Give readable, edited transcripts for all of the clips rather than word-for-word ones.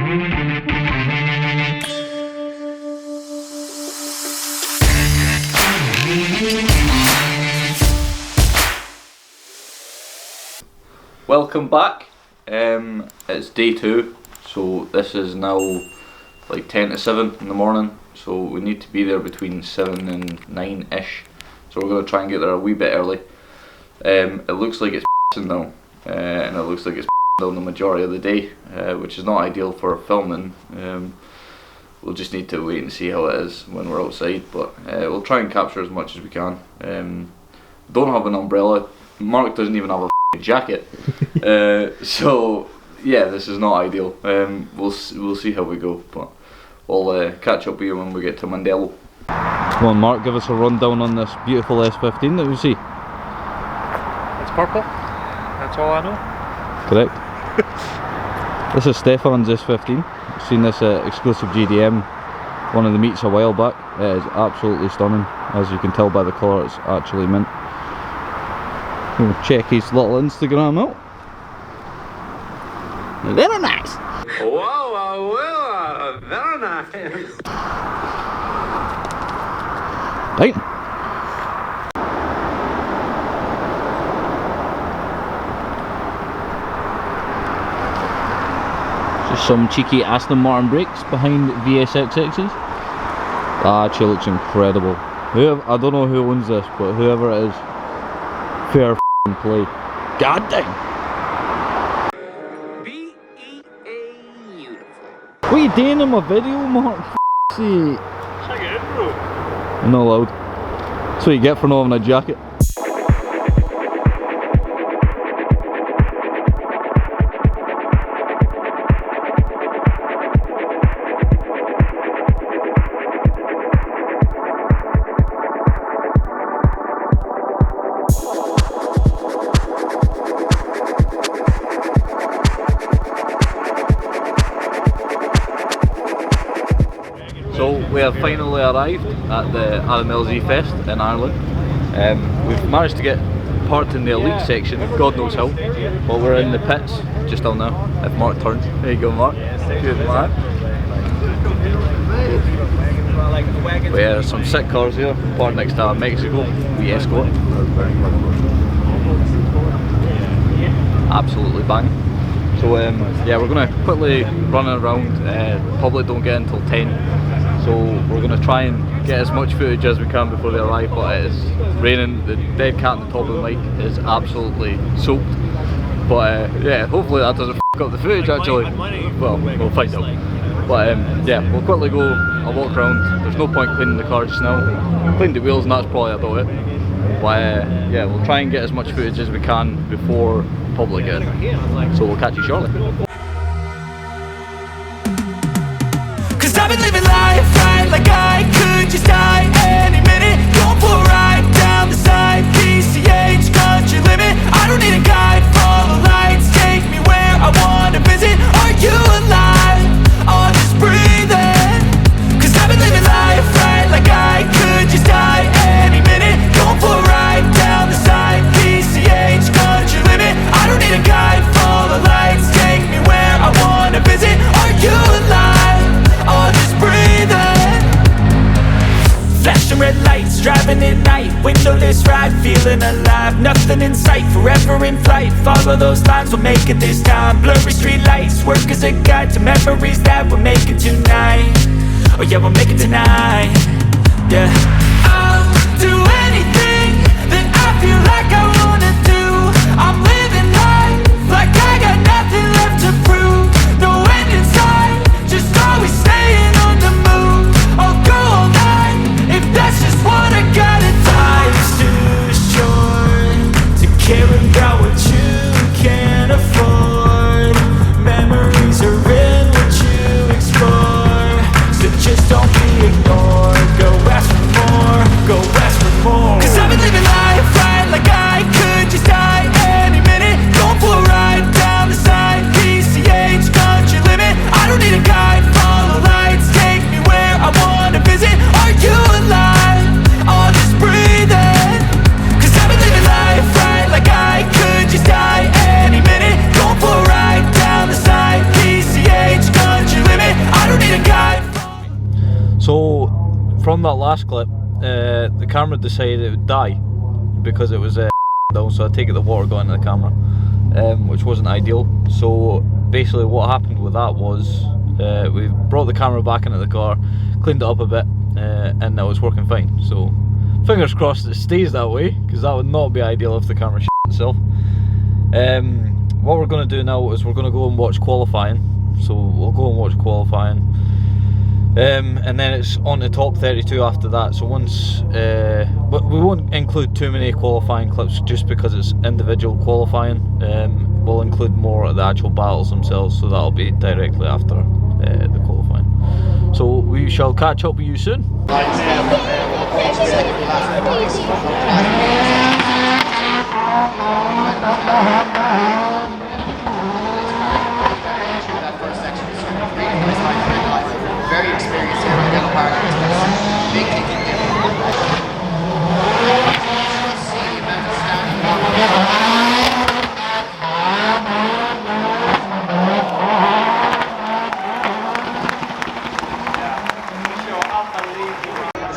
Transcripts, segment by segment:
Welcome back. It's day 2, so this is now like 10 to 7 in the morning, so we need to be there between 7 and 9ish, so we're going to try and get there a wee bit early. It looks like it's now, and it looks like it's down the majority of the day, which is not ideal for filming. We'll just need to wait and see how it is when we're outside, but we'll try and capture as much as we can. Don't have an umbrella. Mark doesn't even have a jacket, so yeah, this is not ideal. We'll see how we go, but we'll catch up with you when we get to Mondello. Come on, Mark, give us a rundown on this beautiful S15 that we see. It's purple, that's all I know. Correct. This is Stefan's S15. I've seen this exclusive GDM, one of the meets a while back. It is absolutely stunning. As you can tell by the colour, it's actually mint. We'll check his little Instagram out. Very nice. Whoa, very nice. Right. Just some cheeky Aston Martin brakes behind VSXXs. That actually looks incredible. I don't know who owns this, but whoever it is, fair play. God dang. What are you doing in my video, Mark? Check it out, bro. I'm not allowed. That's what you get for not having a jacket. So we have finally arrived at the RMLZ Fest in Ireland. We've managed to get parked in the elite section, God knows how, but we're in the pits just down now. If Mark turns, there you go, Mark. Good man. But yeah, there's some sick cars here, parked next to Mexico, we escort. Absolutely banging. So yeah, we're going to quickly run it around. Public don't get until 10. So we're going to try and get as much footage as we can before they arrive, but it is raining. The dead cat on the top of the mic is absolutely soaked. But yeah, hopefully that doesn't f*** up the footage actually. Well, we'll find out. But yeah, we'll quickly go a walk around. There's no point cleaning the car just now. Clean the wheels and that's probably about it. But yeah, we'll try and get as much footage as we can before public get in. So we'll catch you shortly. I've been living life right like I could just die any minute. Going for a ride down the side, PCH, country limit. I don't need a guide, follow lights, take me where I wanna visit. Are you alive? Or just breathing? Cause I've been living life right like I could just die any minute. Going for a ride down the side, PCH, country limit. I don't need a guide, follow lights, take me where I wanna visit. Are you alive? Or just breathing? Flashing red lights, driving at night, windowless ride, feeling alive. Nothing in sight, forever in flight. Follow those lines, we'll make it this time. Blurry street lights, work as a guide to memories that we're making tonight. Oh yeah, we'll make it tonight. Yeah, I'll do anything that I feel like I wanna do. I'm living life like I got nothing left to prove. No end in sight, just always staying on the move. I'll go all night if that's just what I gotta do. Life's too short to care about what you can't afford. Memories are in what you explore, so just don't be ignored. Go ask for more, go ask for more. Cause I've been living life right like I could just die any minute. from that last clip, the camera decided it would die because it was down, so I take it the water got into the camera, which wasn't ideal. So basically what happened with that was we brought the camera back into the car, cleaned it up a bit, and that was working fine. So fingers crossed it stays that way, because that would not be ideal if the camera shit itself. What we're going to do now is we're going to go and watch qualifying. So we'll go and watch qualifying, and then it's on the top 32 after that. So once, but we won't include too many qualifying clips just because it's individual qualifying. We'll include more of the actual battles themselves, so that'll be directly after the qualifying. So we shall catch up with you soon. Very experienced here at Mondello Park. Big ticket.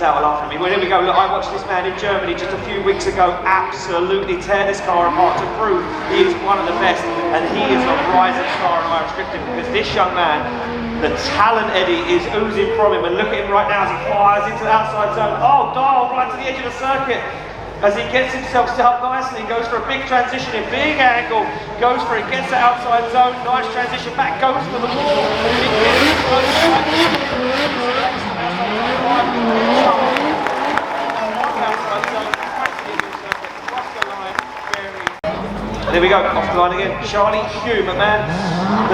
Out laughing at me. Well, here we go. Look, I watched this man in Germany just a few weeks ago absolutely tear this car apart to prove he is one of the best, and he is a rising star in Irish drifting, because this young man, the talent Eddie, is oozing from him. And look at him right now as he fires into the outside zone. Oh, dial right to the edge of the circuit. As he gets himself set up nicely, goes for a big transition in big angle, goes for it, gets the outside zone, nice transition back, goes for the wall. There we go, off the line again. Charlie Hume, a man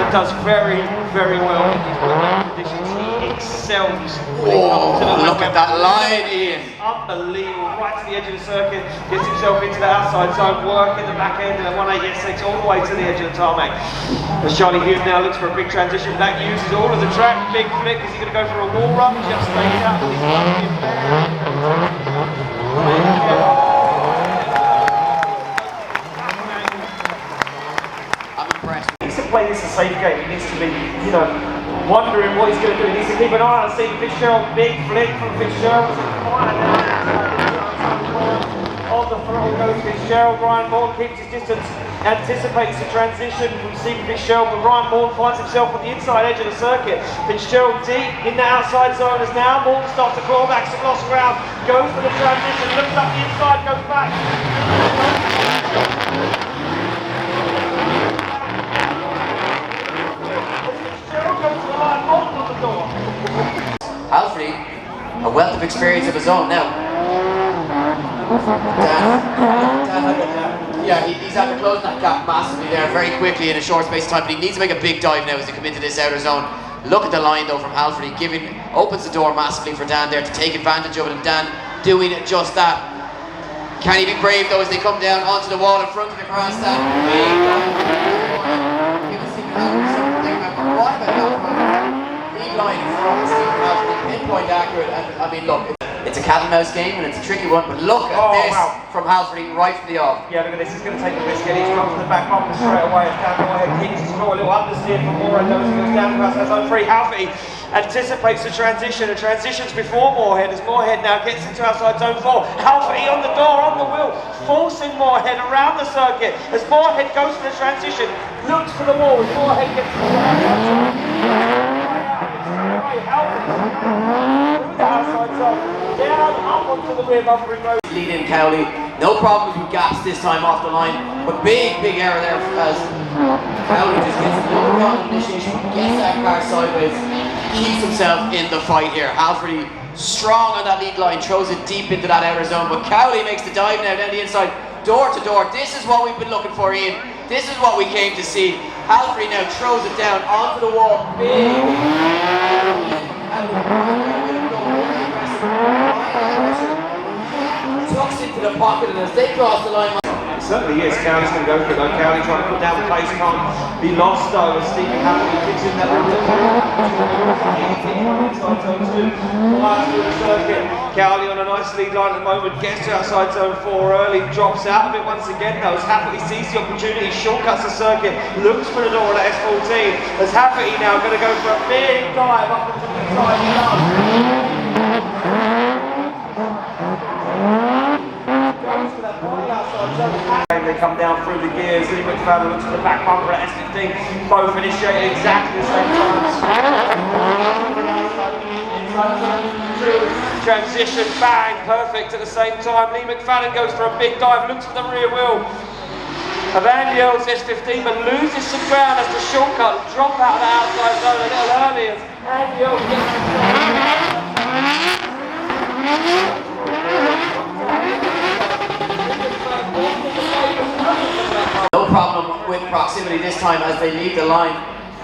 that does very, very well in these weather conditions. He excels. Oh, look at that line, Ian. Unbelievable, right to the edge of the circuit, gets himself into the outside zone, working the back end, and a 1.886 all the way to the edge of the tarmac. As Charlie Hume now looks for a big transition, that uses all of the track, big flick. Is he going to go for a wall run? Just stayed out. Play this a safe game. He needs to be, you know, wondering what he's going to do. He needs to keep an eye on Stephen Fitzgerald. Big flick from Fitzgerald. On the throttle goes Fitzgerald. Ryan Moore keeps his distance, anticipates the transition from Stephen Fitzgerald, but Ryan Moore finds himself on the inside edge of the circuit. Fitzgerald deep in the outside zone as now Moore starts to claw back some lost ground, goes for the transition, looks up the inside, goes back. Alfred, a wealth of experience of his own now. Yeah, he's after closing that gap massively there very quickly in a short space of time, but he needs to make a big dive now as he come into this outer zone. Look at the line though from Alfred, opens the door massively for Dan there to take advantage of it, and Dan doing just that. Can he be brave though as they come down onto the wall in front of the grandstand? What about that? Line from Stephen Alfred, pinpoint accurate, and I mean look, it's a cat and mouse game and it's a tricky one, but look at this from Alfred right from the off. Yeah, look at this, he's going to take a risk here. He's dropped to the back bumper straight away. As Dan Moorhead kicks his score, a little understeer from Moorhead, goes down across that zone 3. Alfred anticipates the transition and transitions before Moorhead as Moorhead now gets into outside zone 4. Alfred on the door, on the wheel, forcing Moorhead around the circuit as Moorhead goes for the transition, looks for the wall as Moorhead gets to the down, up onto the rear bumper in road. Lead in Cowley, no problems with gaps this time off the line, but big error there as Cowley just gets a little wrong initiation, gets that car sideways, keeps himself in the fight here. Alfred strong on that lead line, throws it deep into that outer zone, but Cowley makes the dive now down the inside, door to door. This is what we've been looking for, Ian. This is what we came to see. Alfred now throws it down onto the wall, big. Tucks into the pocket, and as they cross the line, it certainly is. Cowley's going to go for it though. Cowley trying to put down the pace, can't be lost though as Stephen Hammond kicks in that little inside zone 2. Flies through the circuit. Cowley on a nice lead line at the moment, gets to outside zone 4 early, drops out of it once again though as Happy sees the opportunity, shortcuts the circuit, looks for the door at S14 as Happy now going to go for a big dive up into the inside. They come down through the gears. Lee McFadden looks at the back bumper at S15. Both initiated exactly the same time. Transition, bang, perfect at the same time. Lee McFadden goes for a big dive, looks at the rear wheel. Evangel's S15, but loses some ground as the shortcut, drop out of the outside zone a little early as Angel gets No problem with proximity this time as they leave the line.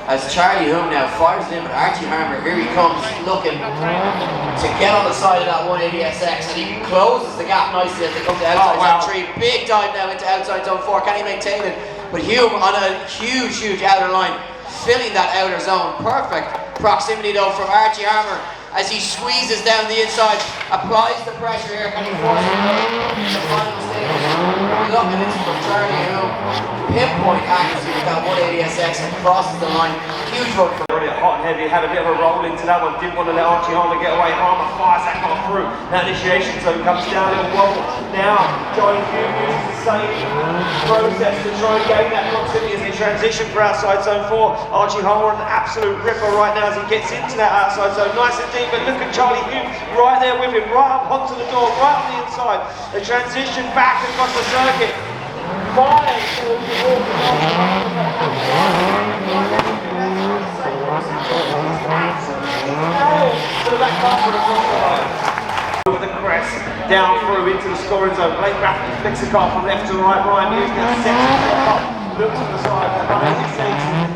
As Charlie Hume now fires it in with Archie Harmer. Here he comes looking to get on the side of that 180SX, and he closes the gap nicely as they come to outside zone 3. Big dive now into outside zone 4. Can he maintain it? But Hume on a huge outer line, filling that outer zone. Perfect proximity though from Archie Harmer as he squeezes down the inside, applies the pressure here. Can he force it to the final stage? Look at this from Charlie Hume. Pinpoint accuracy with that 180SX and crosses the line. Huge run for already hot and heavy, had a bit of a roll into that one, didn't want to let Archie Harmer get away. Harmer fires that car through. That initiation zone comes down a little wobble. Now, Johnny Hume uses the same process to try and gain that proximity as he transition for outside zone 4. Archie Harmer an absolute ripper right now as he gets into that outside zone. Nice and deep, but look at Charlie Hume right there with him, right up onto the door, right on the inside. The transition back across the circuit. Fires to the back bumper across the line. Over the crest, down through into the scoring zone. Blake Rafferty flicks the car from left to right. Ryan Hughes now sets it up, looks to the side,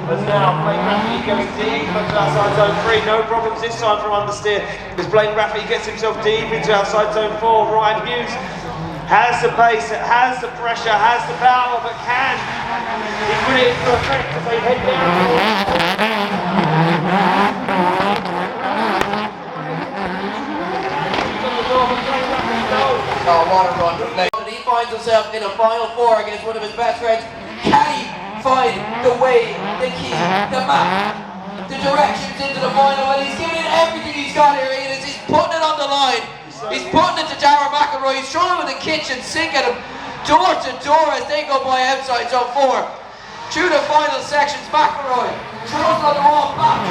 but now Blake Rafferty goes deep into outside zone 3. No problems this time from understeer as Blake Rafferty gets himself deep into outside zone 4. Ryan Hughes has the pace, has the pressure, has the power, but can he put it into effect as they head down? Oh, what a run from Blake. He finds himself in a final 4 against one of his best friends. Can he find the way, the key, the map, the directions into the final? And he's giving it everything he's got here. He's putting it on the line. He's putting it to Darren McElroy. He's throwing him in the kitchen sink at him door to door as they go by outside zone 4. Through the final sections, McElroy throws on the wall back.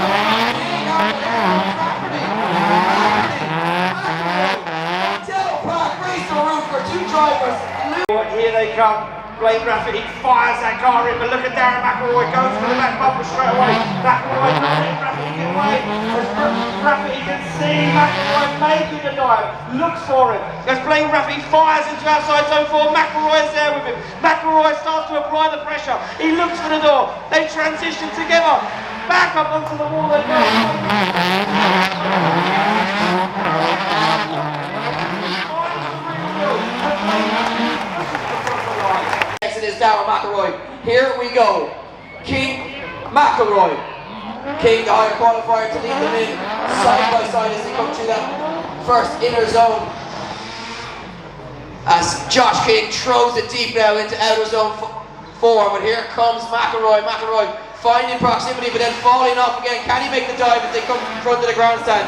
Mondello Park race the roof for 2 drivers. Here they come. Blake Rafferty fires that car in, but look at Darren McElroy, goes for the back bumper straight away. McElroy doesn't let Rafferty get away. As Rafferty can see McElroy making the dive, looks for it. As Blake Rafferty fires into outside zone 4, McElroy is there with him. McElroy starts to apply the pressure. He looks for the door. They transition together. Back up onto the wall they go. It is Darren McElroy. Here we go. King McElroy. King, the higher qualifier, to lead them in side by side as they come through that first inner zone. As Josh King throws it deep now into outer zone 4. But here comes McElroy. McElroy finding proximity but then falling off again. Can he make the dive as they come in front of the grandstand?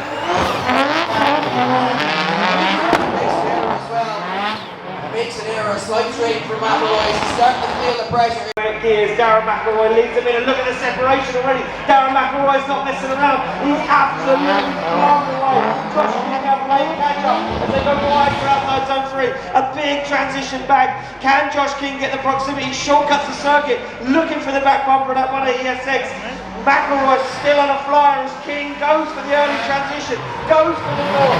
Makes an error, a slight trade for McElroy. He's starting to feel the pressure. Gears, Darren McElroy leads him in, and look at the separation already. Darren McElroy's not messing around. He's absolutely blown away. Josh King now playing catch up as they go wide for outside zone 3. A big transition back. Can Josh King get the proximity? Shortcuts the circuit, looking for the back bumper of that 180SX. McElroy still on a flyer as King goes for the early transition, goes for the door.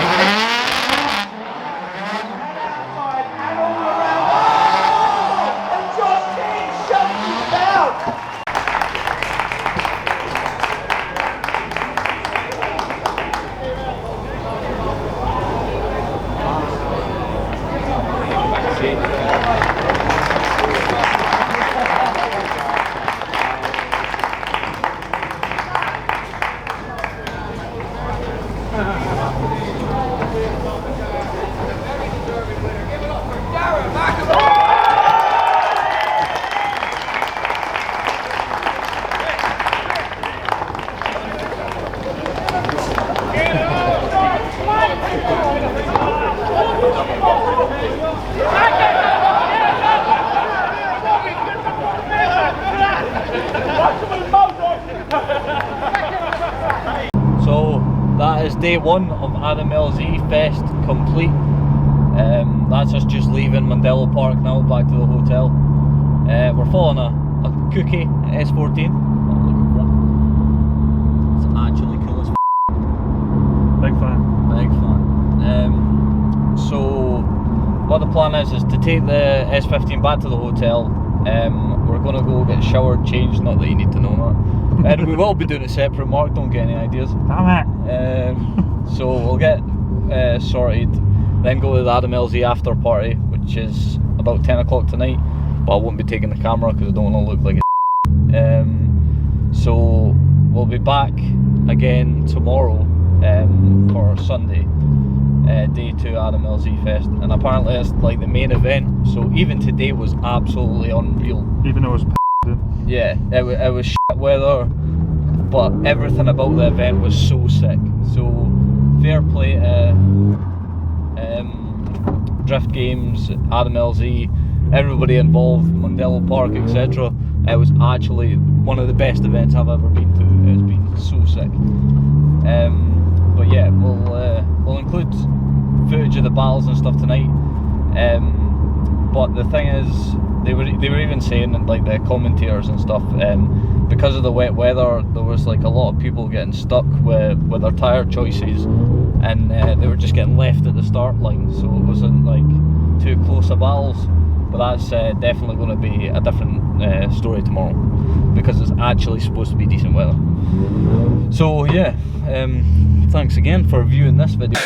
day one of Adam LZ Fest complete. That's us just leaving Mondello Park now, back to the hotel. We're following a cookie S15. I'm looking for it. It's actually cool as f***. Big fan. Big fan. So what the plan is to take the S15 back to the hotel. We're going to go get showered, changed, not that you need to know that. And we will be doing it separate, Mark, don't get any ideas. Damn it. So we'll get sorted, then go to the Adam LZ after party, which is about 10 o'clock tonight, but I won't be taking the camera because I don't want to look like a so we'll be back again tomorrow for Sunday, day 2 Adam LZ Fest, and apparently it's like the main event, so even today was absolutely unreal. Even though it was Yeah, it was shit weather, but everything about the event was so sick. So fair play to Drift Games, Adam LZ, everybody involved, Mondello Park, etc. It was actually one of the best events I've ever been to. It's been so sick. But yeah, we'll include footage of the battles and stuff tonight. But the thing is, they were even saying, like the commentators and stuff, because of the wet weather, there was like a lot of people getting stuck with their tyre choices, and they were just getting left at the start line, so it wasn't like too close of battles. But that's definitely going to be a different story tomorrow, because it's actually supposed to be decent weather. So yeah, thanks again for viewing this video.